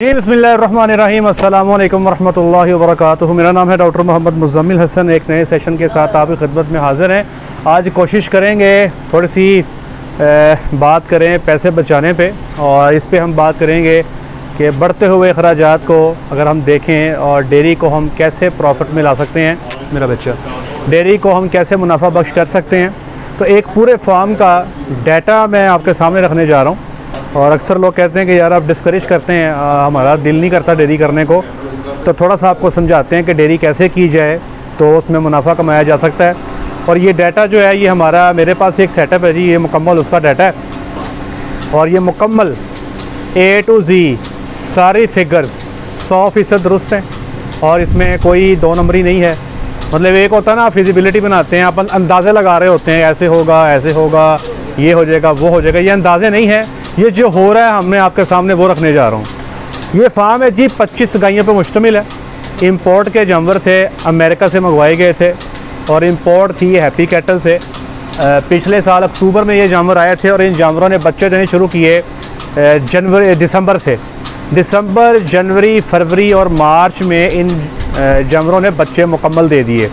जी बिस्मिल्लाहिर्रहमानिर्रहीम, अस्सलामु अलैकुम वरहमतुल्लाहि वबरकातुहू। मेरा नाम है डॉक्टर मोहम्मद मुज़म्मिल हसन। एक नए सेशन के साथ आपकी खिदमत में हाज़िर हैं। आज कोशिश करेंगे थोड़ी सी बात करें पैसे बचाने पे, और इस पे हम बात करेंगे कि बढ़ते हुए अखराजात को अगर हम देखें और डेयरी को हम कैसे प्रॉफिट में ला सकते हैं, मेरा बच्चा, डेयरी को हम कैसे मुनाफा बख्श कर सकते हैं। तो एक पूरे फार्म का डाटा मैं आपके सामने रखने जा रहा हूँ। और अक्सर लोग कहते हैं कि यार आप डिस्करेज करते हैं, हमारा दिल नहीं करता डेयरी करने को, तो थोड़ा सा आपको समझाते हैं कि डेयरी कैसे की जाए तो उसमें मुनाफा कमाया जा सकता है। और ये डाटा जो है, ये हमारा, मेरे पास एक सेटअप है जी, ये मुकम्मल उसका डाटा है। और ये मुकम्मल A to Z सारी फिगर्स 100% दुरुस्त हैं और इसमें कोई दो नंबरी नहीं है। मतलब एक होता है ना, फिजिबिलिटी बनाते हैं, अपन अंदाज़े लगा रहे होते हैं, ऐसे होगा, ऐसे होगा, ये हो जाएगा, वो हो जाएगा। ये अंदाज़े नहीं है, ये जो हो रहा है हमने आपके सामने वो रखने जा रहा हूँ। ये फार्म है जी 25 गायों पर मुश्तमिल है। इंपोर्ट के जानवर थे, अमेरिका से मंगवाए गए थे और इंपोर्ट थी हैप्पी कैटल से। पिछले साल अक्टूबर में ये जानवर आए थे और इन जानवरों ने बच्चे देने शुरू किए दिसंबर से। दिसंबर, जनवरी, फरवरी और मार्च में इन जानवरों ने बच्चे मुकम्मल दे दिए।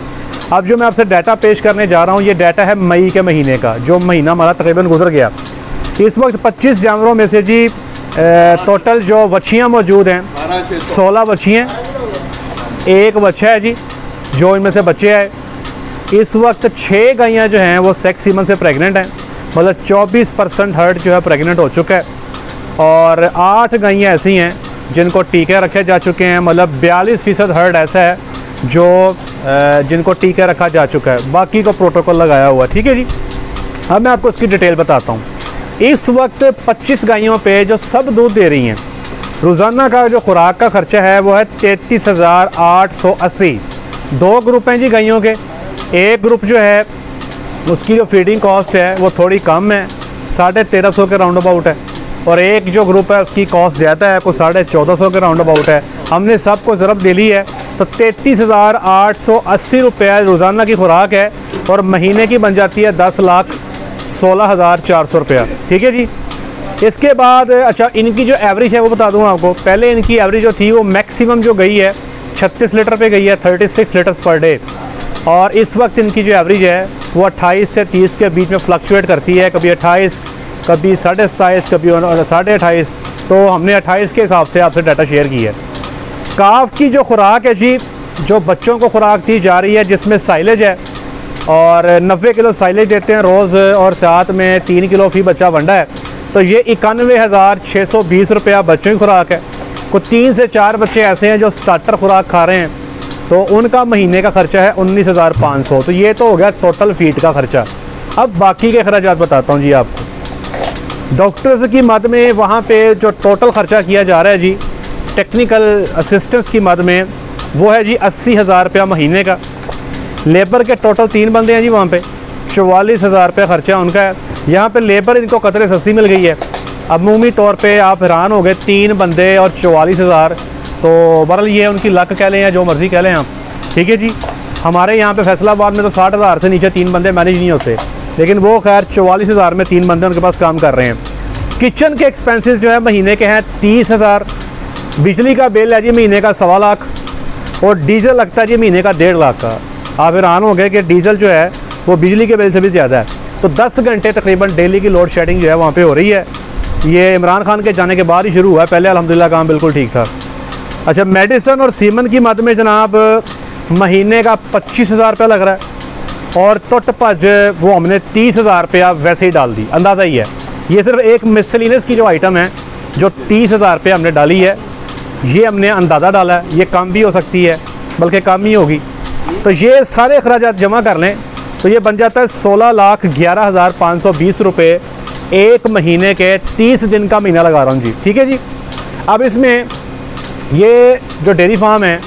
अब जो मैं आपसे डाटा पेश करने जा रहा हूँ, ये डाटा है मई के महीने का, जो महीना हमारा तकरीबन गुजर गया। इस वक्त 25 जानवरों में से जी टोटल जो बच्चियाँ मौजूद हैं 16 बच्चियाँ, एक बच्चा है जी जो इनमें से बच्चे आए। इस वक्त 6 गायें जो हैं वो सेक्स सीमन से प्रेग्नेंट हैं, मतलब 24% हर्ड जो है प्रेग्नेंट हो चुका है। और 8 गायें ऐसी हैं जिनको टीके रखे जा चुके हैं, मतलब 42% हर्ड ऐसा है जो जिनको टीके रखा जा चुका है, बाकी को प्रोटोकॉल लगाया हुआ है। ठीक है जी। अब मैं आपको इसकी डिटेल बताता हूँ। इस वक्त 25 गायों पे जो सब दूध दे रही हैं, रोज़ाना का जो खुराक का ख़र्चा है वो है 33,880। 2 ग्रुप हैं जी गायों के। एक ग्रुप जो है उसकी जो फीडिंग कॉस्ट है वो थोड़ी कम है, 1350 के राउंड अबाउट है। और एक जो ग्रुप है उसकी कॉस्ट ज़्यादा है, को 1450 के राउंड अबाउट है। हमने सबको ज़रब दे ली है, तो 33,880 रुपये रोज़ाना की खुराक है और महीने की बन जाती है 10,16,400 रुपया। ठीक है जी। इसके बाद अच्छा, इनकी जो एवरेज है वो बता दूँ आपको। पहले इनकी एवरेज जो थी वो मैक्सिमम जो गई है 36 लीटर पे गई है, 36 लीटर्स पर डे। और इस वक्त इनकी जो एवरेज है वो 28 से 30 के बीच में फ्लक्चुएट करती है, कभी 28, कभी 27.5, कभी 28.5। तो हमने 28 के हिसाब से आपसे डाटा शेयर किया है। काफ की जो खुराक है जी, जो बच्चों को खुराक दी जा रही है, जिसमें साइलेज है और 90 किलो साइलेज देते हैं रोज़, और साथ में 3 किलो फी बच्चा वंडा है। तो ये 91,620 रुपया बच्चों की खुराक है। कुछ 3 से 4 बच्चे ऐसे हैं जो स्टार्टर खुराक खा रहे हैं, तो उनका महीने का खर्चा है 19,500। तो ये तो हो गया टोटल फीड का खर्चा। अब बाकी के अखराजात बताता हूँ जी आपको। डॉक्टर्स की मद में वहाँ पे जो टोटल ख़र्चा किया जा रहा है जी, टेक्निकल असिस्टेंस की मद में, वो है जी 80,000 रुपया महीने का। लेबर के टोटल 3 बंदे हैं जी, वहाँ पे 44,000 रुपया ख़र्चा उनका है। यहाँ पे लेबर इनको कतरे सस्ती मिल गई है। अमूमी तौर पे आप हैरान हो गए, 3 बंदे और 44,000। तो बहरहाल ये उनकी लक कह लें या जो मर्ज़ी कह लें आप। ठीक है जी। हमारे यहाँ पे फैसलाबाद में तो 60,000 से नीचे 3 बंदे मैनेज नहीं होते, लेकिन वो खैर 44,000 में 3 बंदे उनके पास काम कर रहे हैं। किचन के एक्सपेंसेस जो है महीने के हैं 30,000। बिजली का बिल है जी महीने का 1.25 लाख, और डीजल लगता है जी महीने का 1.5 लाख का। आप हैरान हो गए कि डीजल जो है वो बिजली के बिल से भी ज़्यादा है। तो 10 घंटे तकरीबन डेली की लोड शेडिंग जो है वहाँ पे हो रही है। ये इमरान खान के जाने के बाद ही शुरू हुआ है, पहले अल्हम्दुलिल्लाह काम बिल्कुल ठीक था। अच्छा, मेडिसन और सीमन की मद में जनाब महीने का 25,000 रुपया लग रहा है, और टुट भज वो हमने 30,000 रुपया वैसे ही डाल दी। अंदाज़ा ही है, ये सिर्फ एक मिसलिनस की जो आइटम है जो 30,000 रुपये हमने डाली है, ये हमने अंदाज़ा डाला है। ये कम भी हो सकती है, बल्कि कम ही होगी। तो ये सारे अखराजात जमा कर लें तो ये बन जाता है 16,11,520 रुपये एक महीने के। 30 दिन का महीना लगा रहा हूँ जी। ठीक है जी। अब इसमें ये जो डेयरी फार्म है,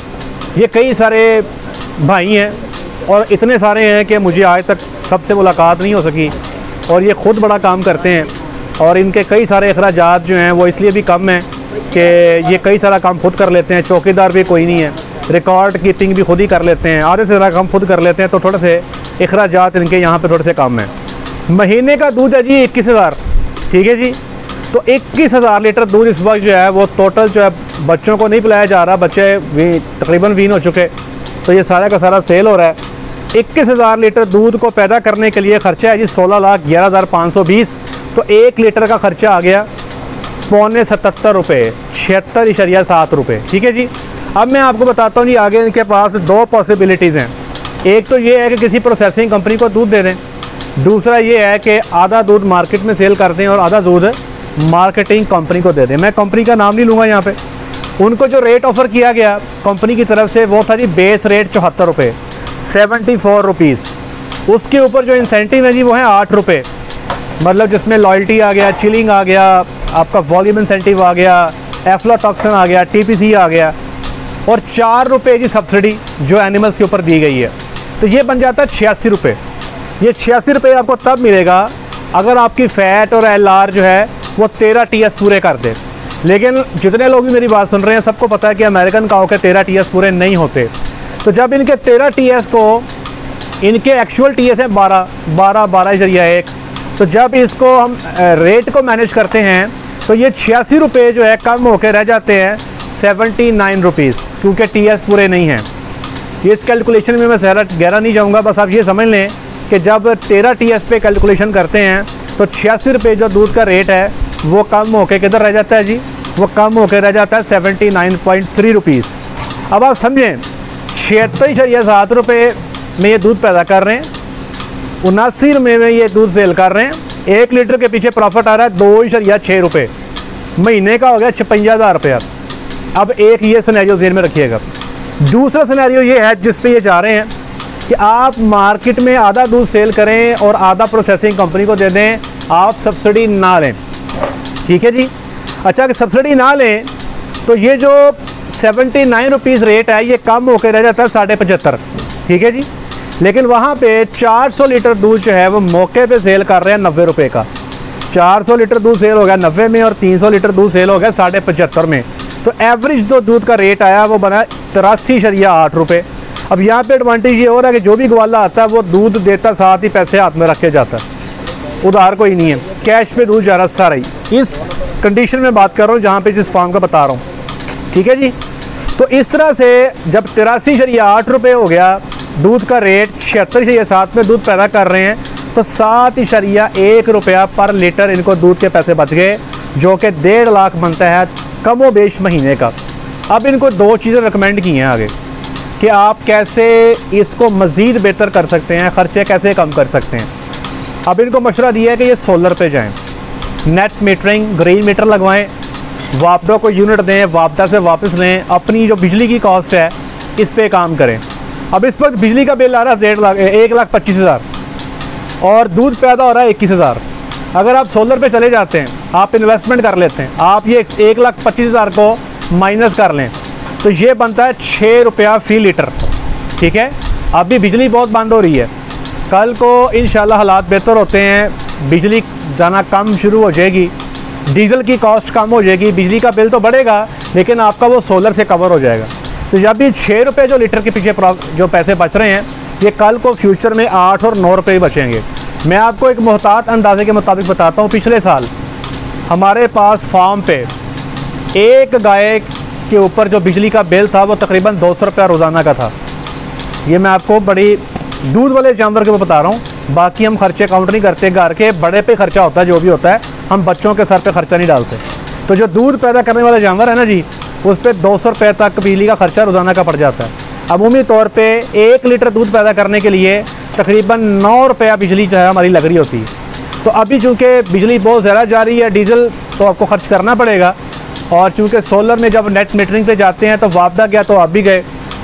ये कई सारे भाई हैं और इतने सारे हैं कि मुझे आज तक सबसे मुलाकात नहीं हो सकी, और ये ख़ुद बड़ा काम करते हैं। और इनके कई सारे अखराजात जो हैं वो इसलिए भी कम हैं कि ये कई सारा काम खुद कर लेते हैं। चौकीदार भी कोई नहीं है, रिकॉर्ड कीपिंग भी खुद ही कर लेते हैं, आधे से ज़्यादा काम खुद कर लेते हैं। तो थोड़े से अखराजात इनके यहाँ पे थोड़े से कम हैं। महीने का दूध है जी 21,000। ठीक है जी। तो 21,000 लीटर दूध इस वक्त जो है वो टोटल जो है बच्चों को नहीं पिलाया जा रहा, बच्चे तकरीबन वीन हो चुके, तो ये सारा का सारा सेल हो रहा है। 21,000 लीटर दूध को पैदा करने के लिए ख़र्चा है जी 16,11,520। तो 1 लीटर का ख़र्चा आ गया ₹77 76.7 ठीक है जी। अब मैं आपको बताता हूँ जी, आगे इनके पास 2 पॉसिबिलिटीज़ हैं। एक तो ये है कि किसी प्रोसेसिंग कंपनी को दूध दे दें, दूसरा ये है कि आधा दूध मार्केट में सेल कर दें और आधा दूध मार्केटिंग कंपनी को दे दें। मैं कंपनी का नाम नहीं लूँगा यहाँ पे। उनको जो रेट ऑफ़र किया गया कंपनी की तरफ से वो था जी बेस रेट ₹74 ₹74। उसके ऊपर जो इंसेंटिव है जी वो है ₹8, मतलब जिसमें लॉयल्टी आ गया, चिलिंग आ गया, आपका वॉल्यूम इंसेंटिव आ गया, एफ्लाटॉक्सिन आ गया, TPC आ गया, और ₹4 जी सब्सिडी जो एनिमल्स के ऊपर दी गई है। तो ये बन जाता है ₹86। ये ₹86 आपको तब मिलेगा अगर आपकी फ़ैट और LR जो है वो 13 TS पूरे कर दे। लेकिन जितने लोग भी मेरी बात सुन रहे हैं सबको पता है कि अमेरिकन काऊ के 13 TS पूरे नहीं होते। तो जब इनके 13 TS को, इनके एक्चुअल TS है 12.1, तो जब इसको हम रेट को मैनेज करते हैं तो ये ₹86 जो है कम होकर रह जाते हैं ₹79, क्योंकि TS पूरे नहीं हैं। ये इस कैलकुलेशन में मैं गहरा नहीं जाऊंगा, बस आप ये समझ लें कि जब 13 TS पे कैलकुलेशन करते हैं तो ₹86 जो दूध का रेट है वो कम होकर किधर रह जाता है जी, वो कम होकर रह जाता है ₹79.3। अब आप समझें 76.7 रुपये में ये दूध पैदा कर रहे हैं, 79 रुपये में ये दूध सेल कर रहे हैं, 1 लीटर के पीछे प्रॉफिट आ रहा है ₹2.6, महीने का हो गया ₹56,000। अब एक ये सिनेरियो ज़हन में रखिएगा। दूसरा सिनेरियो ये है जिस पे ये जा रहे हैं कि आप मार्केट में आधा दूध सेल करें और आधा प्रोसेसिंग कंपनी को दे दें, आप सब्सिडी ना लें, ठीक है जी। अच्छा, कि सब्सिडी ना लें तो ये जो ₹79 रेट है ये कम होकर रह जाता है 75.5, ठीक है जी। लेकिन वहाँ पे 400 लीटर दूध जो है वो मौके पे सेल कर रहे हैं ₹90 का। 400 लीटर दूध सेल हो गया 90 में और 300 लीटर दूध सेल हो गया 75.5 में। तो एवरेज जो दूध का रेट आया वो बना 83.8 अब यहाँ पे एडवांटेज ये हो रहा है कि जो भी ग्वाला आता है वो दूध देता साथ ही पैसे हाथ में रखे जाता है, उधार कोई नहीं है, कैश पे दूध जा रहा सारा ही। इस कंडीशन में बात कर रहा हूँ जहाँ पे जिस फार्म का बता रहा हूँ, ठीक है जी। तो इस तरह से जब 83.8 हो गया दूध का रेट, 76.7 में दूध पैदा कर रहे हैं, तो 7.1 रुपया पर लीटर इनको दूध के पैसे बच गए, जो कि 1.5 लाख बनता है कमोबेश महीने का। अब इनको 2 चीज़ें रिकमेंड की हैं आगे कि आप कैसे इसको मज़ीद बेहतर कर सकते हैं, ख़र्चे कैसे कम कर सकते हैं। अब इनको मशवरा दिया है कि ये सोलर पे जाएं, नेट मीटरिंग, ग्रीन मीटर लगवाएं, वापडा को यूनिट दें, वापडा से वापस लें, अपनी जो बिजली की कॉस्ट है इस पे काम करें। अब इस वक्त बिजली का बिल आ रहा है 1,25,000 और दूध पैदा हो रहा है 21,000। अगर आप सोलर पे चले जाते हैं, आप इन्वेस्टमेंट कर लेते हैं, आप ये 1,25,000 को माइनस कर लें तो ये बनता है ₹6 फ़ी लीटर, ठीक है। अभी बिजली बहुत बंद हो रही है, कल को इंशाल्लाह हालात बेहतर होते हैं, बिजली जाना कम शुरू हो जाएगी, डीजल की कॉस्ट कम हो जाएगी, बिजली का बिल तो बढ़ेगा लेकिन आपका वो सोलर से कवर हो जाएगा। तो जब भी ₹6 जो लीटर के पीछे जो पैसे बच रहे हैं ये कल को फ्यूचर में 8 और 9 रुपये बचेंगे। मैं आपको एक मोहतात अंदाजे के मुताबिक बताता हूँ। पिछले साल हमारे पास फार्म पे एक गाय के ऊपर जो बिजली का बिल था वो तकरीबन 200 रुपया रोज़ाना का था। ये मैं आपको बड़ी दूध वाले जानवर के ऊपर बता रहा हूँ, बाकी हम खर्चे काउंट नहीं करते, घर के बड़े पे खर्चा होता है, जो भी होता है हम बच्चों के सर पे खर्चा नहीं डालते। तो जो दूध पैदा करने वाले जानवर है ना जी, उस पर 200 रुपये तक बिजली का खर्चा रोज़ाना का पड़ जाता है। अमूमी तौर पे 1 लीटर दूध पैदा करने के लिए तकरीबन 9 रुपया बिजली जो है हमारी लग रही होती है। तो अभी चूँकि बिजली बहुत ज़्यादा जा रही है, डीजल तो आपको खर्च करना पड़ेगा, और चूँकि सोलर में जब नेट मीटरिंग पे जाते हैं तो वापदा गया तो आप भी गए।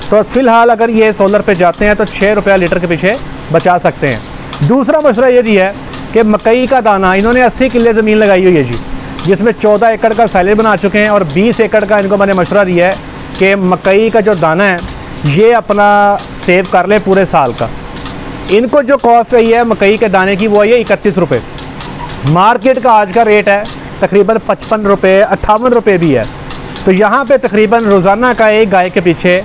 तो फ़िलहाल अगर ये सोलर पे जाते हैं तो 6 रुपया लीटर के पीछे बचा सकते हैं। दूसरा मसला ये भी है कि मकई का दाना, इन्होंने 80 किले ज़मीन लगाई हुई है जी, जिसमें 14 एकड़ का साइलेज बना चुके हैं और 20 एकड़ का इनको मैंने मशवरा दिया है कि मकई का जो दाना है ये अपना सेव कर लें पूरे साल का। इनको जो कॉस्ट रही है मकई के दाने की वो है 31 रुपये। मार्केट का आज का रेट है तकरीबन 55 रुपये, 58 रुपये भी है। तो यहाँ पे तकरीबन रोज़ाना का एक गाय के पीछे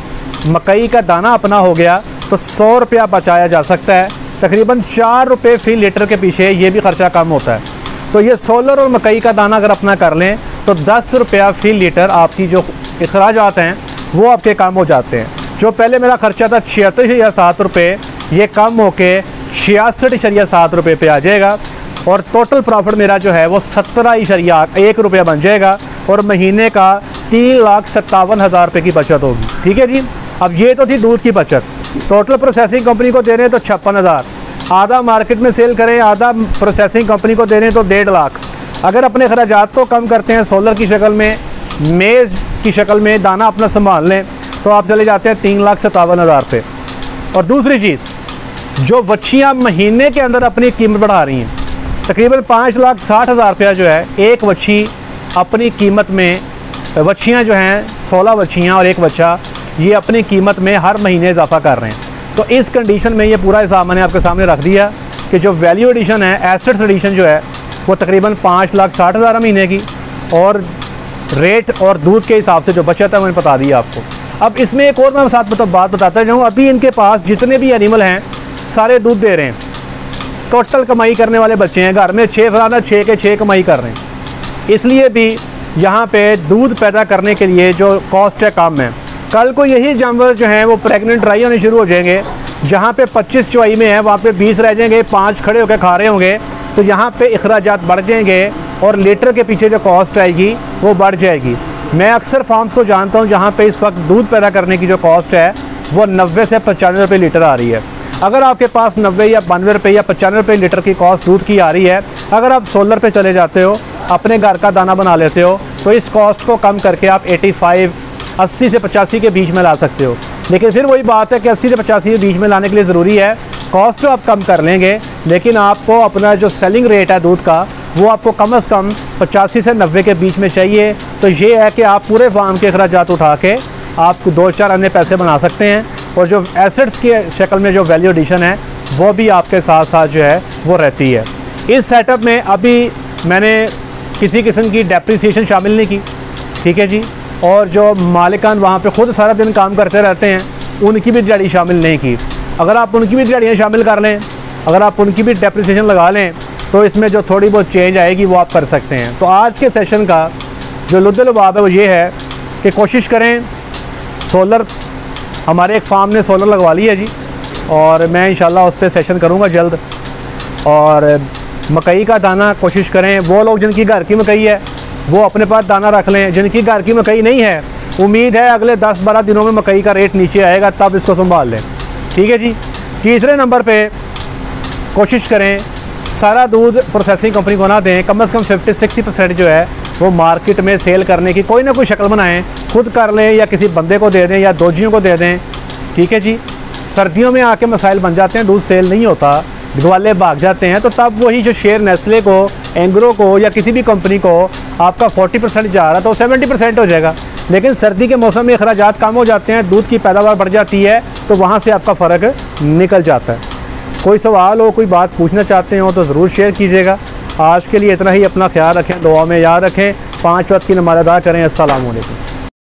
मकई का दाना अपना हो गया तो 100 रुपया बचाया जा सकता है। तकरीबन 4 रुपये फ़ी लीटर के पीछे ये भी ख़र्चा कम होता है। तो ये सोलर और मकई का दाना अगर अपना कर लें तो 10 रुपया फी लीटर आपकी जो अखराजात हैं वो आपके कम हो जाते हैं। जो पहले मेरा ख़र्चा था 76.7 रुपये, ये कम होके 66.7 रुपये पे आ जाएगा और टोटल प्रॉफिट मेरा जो है वो 17.1 रुपया बन जाएगा और महीने का 3,57,000 रुपये की बचत होगी। ठीक है जी। अब ये तो थी दूध की बचत। टोटल प्रोसेसिंग कंपनी को दे रहे हैं तो 56,000, आधा मार्केट में सेल करें, आधा प्रोसेसिंग कंपनी को दे रहे हैं तो 1.5 लाख। अगर अपने अखराजात को कम करते हैं, सोलर की शक्ल में, मेज़ की शक्ल में दाना अपना संभाल लें, तो आप चले जाते हैं 3,57,000 रुपये। और दूसरी चीज़, जो वच्छियाँ महीने के अंदर अपनी कीमत बढ़ा रही हैं, तकरीबन 5,60,000 रुपया जो है एक वच्छी अपनी कीमत में, वच्छियाँ जो हैं 16 वच्छियाँ और एक बच्चा, ये अपनी कीमत में हर महीने इजाफा कर रहे हैं। तो इस कंडीशन में ये पूरा हिसाब मैंने आपके सामने रख दिया कि जो वैल्यू एडिशन है, एसेट्स एडिशन जो है वो तकरीबन 5,60,000 महीने की, और रेट और दूध के हिसाब से जो बचत है मैंने बता दिया आपको। अब इसमें एक और मैं साथ बात बताता जाऊँ, अभी इनके पास जितने भी एनिमल हैं सारे दूध दे रहे हैं, टोटल कमाई करने वाले बच्चे हैं, घर में 6 फलाना 6 के 6 कमाई कर रहे हैं। इसलिए भी यहाँ पे दूध पैदा करने के लिए जो कॉस्ट है कम है। कल को यही जानवर जो हैं वो प्रेग्नेंट ड्राई होने शुरू हो जाएंगे, जहाँ पे 25 चौवाई में है वहाँ पे 20 रह जाएंगे, 5 खड़े होकर खा रहे होंगे, तो यहाँ पे अखराजात बढ़ जाएंगे और लीटर के पीछे जो कॉस्ट आएगी वो बढ़ जाएगी। मैं अक्सर फार्म्स को जानता हूँ जहाँ पे इस वक्त दूध पैदा करने की जो कॉस्ट है वो 90 से 95 रुपये लीटर आ रही है। अगर आपके पास 90 या 92 रुपये या 95 रुपये लीटर की कॉस्ट दूध की आ रही है, अगर आप सोलर पे चले जाते हो, अपने घर का दाना बना लेते हो, तो इस कॉस्ट को कम करके आप 80 से 85 के बीच में ला सकते हो। लेकिन फिर वही बात है कि 80 से 85 के बीच में लाने के लिए ज़रूरी है कॉस्ट तो आप कम कर लेंगे, लेकिन आपको अपना जो सेलिंग रेट है दूध का वो आपको कम से कम 85 से 90 के बीच में चाहिए। तो ये है कि आप पूरे फार्म के अखराजात उठा के आप 2-4 अन्य पैसे बना सकते हैं, और जो एसेट्स की शक्ल में जो वैल्यू एडिशन है वो भी आपके साथ साथ जो है वो रहती है। इस सेटअप में अभी मैंने किसी किस्म की डेप्रिसिएशन शामिल नहीं की, ठीक है जी, और जो मालिकान वहाँ पे ख़ुद सारा दिन काम करते रहते हैं उनकी भी दिहाड़ी शामिल नहीं की। अगर आप उनकी भी दिहाड़ियाँ शामिल कर लें, अगर आप उनकी भी डेप्रिसिएशन लगा लें, तो इसमें जो थोड़ी बहुत चेंज आएगी वो आप कर सकते हैं। तो आज के सेशन का जो लुद्दुल-लुबाब है वो ये है कि कोशिश करें, सोलर हमारे एक फार्म ने सोलर लगवा ली है जी, और मैं इंशाल्लाह उस पर सेशन करूँगा जल्द। और मकई का दाना कोशिश करें, वो लोग जिनकी घर की मकई है वो अपने पास दाना रख लें, जिनकी घर की मकई नहीं है उम्मीद है अगले 10-12 दिनों में मकई का रेट नीचे आएगा, तब इसको संभाल लें। ठीक है जी। तीसरे नंबर पे कोशिश करें सारा दूध प्रोसेसिंग कंपनी को ना दें, कम से कम 50-60% जो है वो मार्केट में सेल करने की कोई ना कोई शक्ल बनाएं, खुद कर लें या किसी बंदे को दे दें या दोजियों को दे दें। ठीक है जी। सर्दियों में आके मसाइल बन जाते हैं, दूध सेल नहीं होता, ग्वाले भाग जाते हैं, तो तब वही जो शेयर नेस्ले को, एंग्रो को या किसी भी कंपनी को आपका 40% जा रहा है तो 70% हो जाएगा। लेकिन सर्दी के मौसम में अखराजात कम हो जाते हैं, दूध की पैदावार बढ़ जाती है, तो वहाँ से आपका फ़र्क निकल जाता है। कोई सवाल हो, कोई बात पूछना चाहते हो तो ज़रूर शेयर कीजिएगा। आज के लिए इतना ही। अपना ख्याल रखें, दुआ में याद रखें, 5 वक्त की नमाज़ अदा करें। अस्सलाम वालेकुम।